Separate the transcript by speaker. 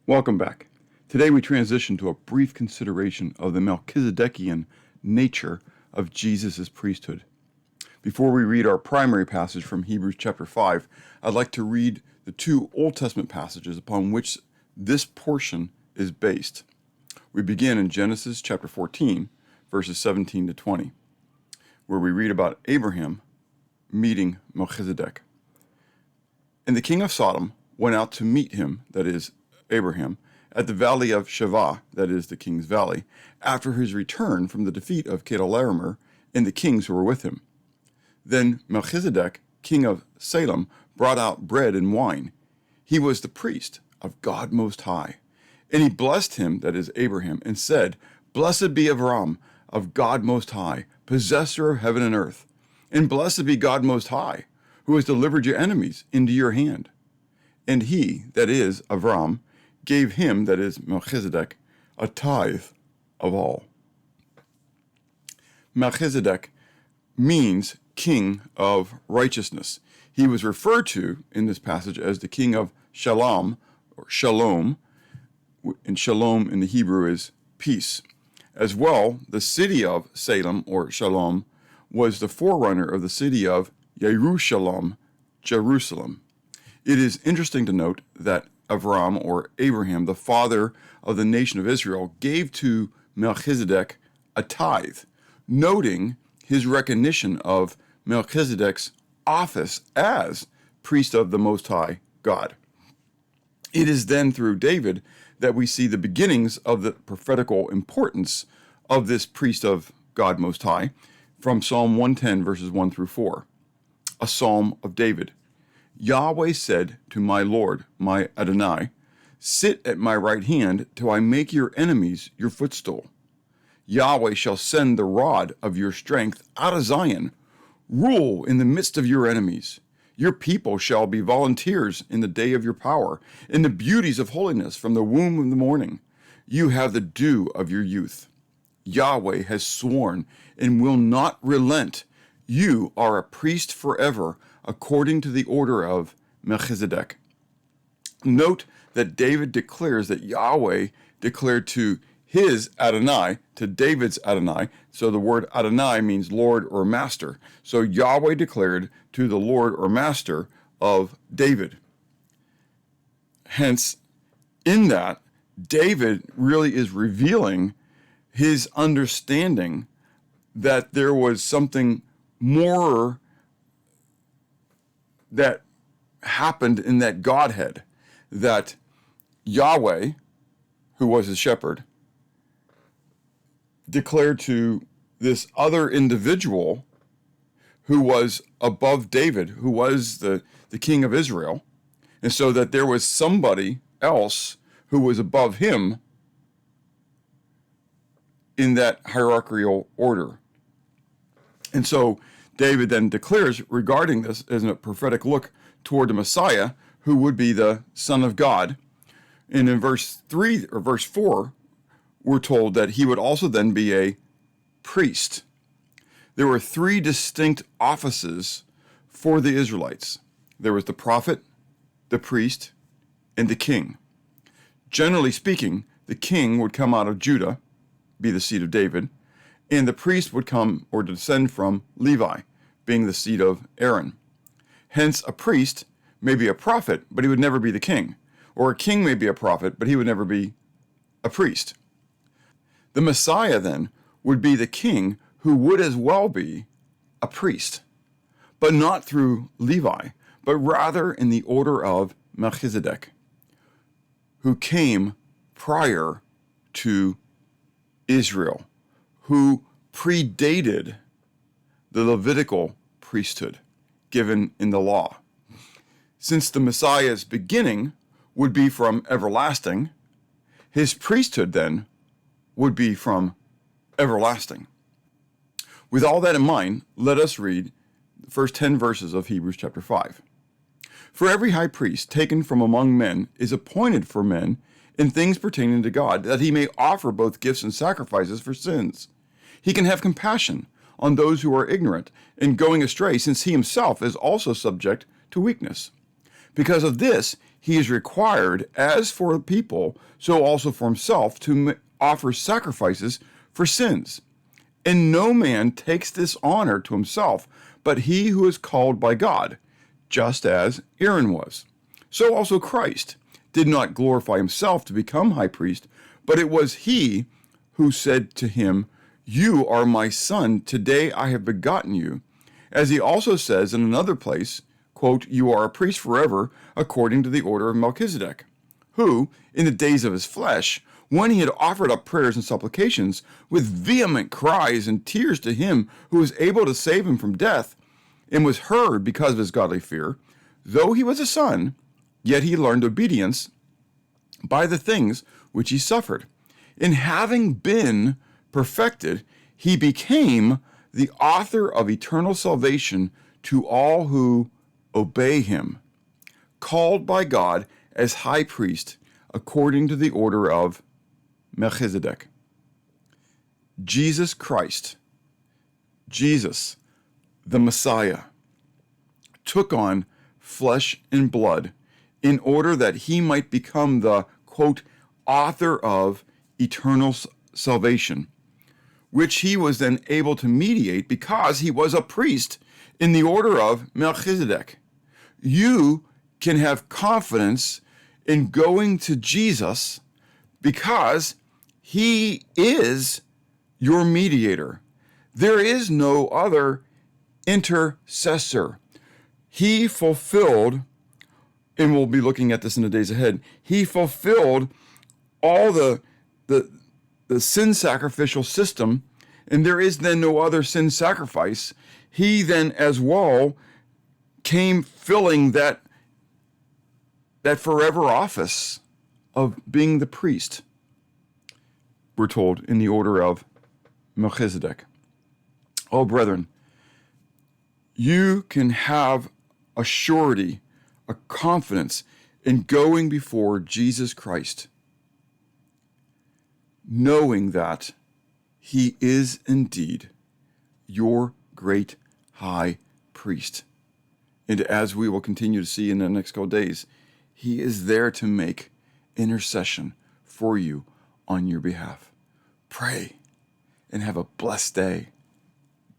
Speaker 1: Welcome back. Today we transition to a brief consideration of the Melchizedekian nature of Jesus' priesthood. Before we read our primary passage from Hebrews chapter 5, I'd like to read the two Old Testament passages upon which this portion is based. We begin in Genesis chapter 14, verses 17 to 20, where we read about Abraham meeting Melchizedek. And the king of Sodom went out to meet him, that is, Abraham, at the valley of Shavah, that is, the king's valley, after his return from the defeat of Chedorlaomer and the kings who were with him. Then Melchizedek, king of Salem, brought out bread and wine. He was the priest of God Most High. And he blessed him, that is, Abraham, and said, Blessed be Abram, of God Most High, possessor of heaven and earth. And blessed be God Most High, who has delivered your enemies into your hand. And he, that is, Abram, gave him, that is, Melchizedek, a tithe of all. Melchizedek means king of righteousness. He was referred to in this passage as the king of Shalom, or Shalom, and Shalom in the Hebrew is peace. As well, the city of Salem, or Shalom, was the forerunner of the city of Jerusalem. It is interesting to note that Avram, or Abraham, the father of the nation of Israel, gave to Melchizedek a tithe, noting his recognition of Melchizedek's office as priest of the Most High God. It is then through David that we see the beginnings of the prophetical importance of this priest of God Most High from Psalm 110, verses 1 through 4, a psalm of David. Yahweh said to my Lord, my Adonai, Sit at my right hand till I make your enemies your footstool. Yahweh shall send the rod of your strength out of Zion. Rule in the midst of your enemies. Your people shall be volunteers in the day of your power, in the beauties of holiness from the womb of the morning. You have the dew of your youth. Yahweh has sworn and will not relent. You are a priest forever, according to the order of Melchizedek. Note that David declares that Yahweh declared to his Adonai, to David's Adonai. So the word Adonai means Lord or Master. So Yahweh declared to the Lord or Master of David. Hence, in that, David really is revealing his understanding that there was something more that happened in that Godhead, that Yahweh, who was his shepherd, declared to this other individual who was above David, who was the king of Israel, and so that there was somebody else who was above him in that hierarchical order. And so David then declares regarding this as a prophetic look toward the Messiah, who would be the Son of God. And in verse 3 or verse 4, we're told that he would also then be a priest. There were three distinct offices for the Israelites. There was the prophet, the priest, and the king. Generally speaking, the king would come out of Judah, be the seed of David, and the priest would come or descend from Levi, being the seed of Aaron. Hence, a priest may be a prophet, but he would never be the king. Or a king may be a prophet, but he would never be a priest. The Messiah, then, would be the king who would as well be a priest, but not through Levi, but rather in the order of Melchizedek, who came prior to Israel, who predated the Levitical priesthood given in the law. Since the Messiah's beginning would be from everlasting, his priesthood then would be from everlasting. With all that in mind, let us read the first 10 verses of Hebrews chapter 5. For every high priest taken from among men is appointed for men in things pertaining to God, that he may offer both gifts and sacrifices for sins. He can have compassion on those who are ignorant and going astray, since he himself is also subject to weakness. Because of this, he is required, as for the people, so also for himself, to offer sacrifices for sins. And no man takes this honor to himself, but he who is called by God, just as Aaron was. So also Christ did not glorify himself to become high priest, but it was he who said to him, "You are my son, today I have begotten you." As he also says in another place, quote, "You are a priest forever, according to the order of Melchizedek," who, in the days of his flesh, when he had offered up prayers and supplications with vehement cries and tears to him who was able to save him from death, and was heard because of his godly fear, though he was a son, yet he learned obedience by the things which he suffered. In having been perfected, he became the author of eternal salvation to all who obey him, called by God as high priest according to the order of Melchizedek. Jesus Christ, Jesus, the Messiah, took on flesh and blood in order that he might become the, quote, author of eternal salvation, which he was then able to mediate because he was a priest in the order of Melchizedek. You can have confidence in going to Jesus because he is your mediator. There is no other intercessor. He fulfilled, and we'll be looking at this in the days ahead, he fulfilled all the sin sacrificial system, and there is then no other sin sacrifice. He then as well came filling that forever office of being the priest, we're told, in the order of Melchizedek. Oh, brethren, you can have a surety, a confidence in going before Jesus Christ, knowing that he is indeed your great high priest. And as we will continue to see in the next couple days, he is there to make intercession for you on your behalf. Pray and have a blessed day.